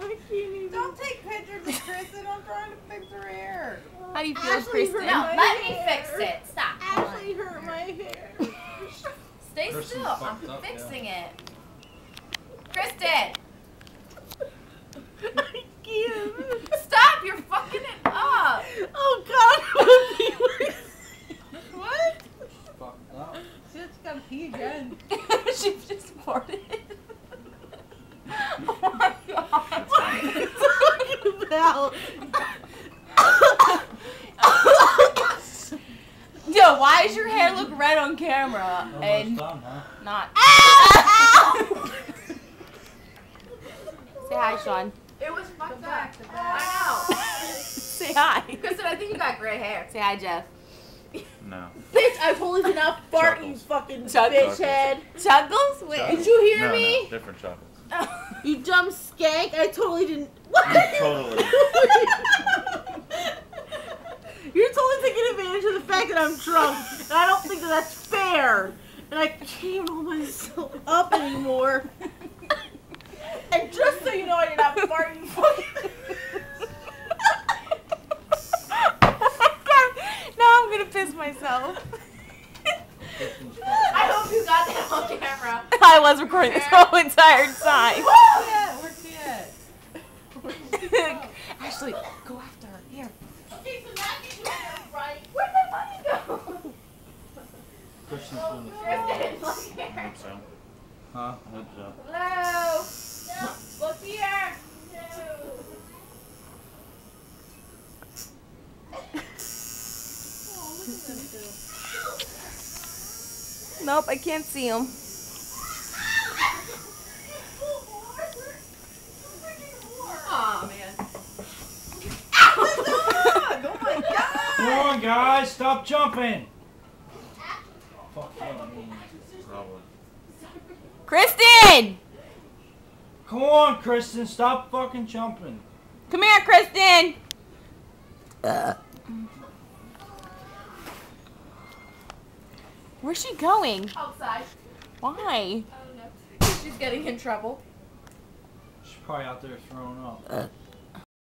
Don't take pictures of Kristen. I'm trying to fix her hair. How do you feel, Ashley Kristen? hurt No, let me fix it. Stop. Ashley hurt my hair. Stay Kristen's still. I'm fucked up, fixing it. Kristen, I can't. stop. You're fucking it up. Oh God. What? Fucked up. She just got to pee again. She just farted. Oh my god. What are you talking about? Yo, why does your hair look red on camera Almost and done, huh? not? Say hi, Sean. It was fucked up. I Say hi. know. Kristen, I think you got gray hair. Say hi, Jeff. No. Bitch, I totally did not fart, you Chuckles. fucking Chuckles. bitch head. Chuckles? Wait. Chuckles. Did you hear No, me? No, different chuckles. You dumb skank. I totally didn't. What? Totally. You're totally taking advantage of the fact that I'm drunk, and I don't think that that's fair. And I can't even hold myself up anymore. And just so you know, I did not fart, you fucking. Now I'm gonna piss myself. I hope you got that on camera. I was recording this whole entire time. Where's she at? Ashley, go after her. Here. Okay, so now you have right. Where'd my money go? Kristen's doing the Kristen, floor. look here. I hope so. Huh? I hope so. Hello. Look here. Nope, I can't see him. Aw, man. Oh my god! Come on, guys, stop jumping. Fuck you. Probably. Kristen! Come on, Kristen, stop fucking jumping. Come here, Kristen! Where's she going? Outside. Why? I don't know. She's getting in trouble. She's probably out there throwing up.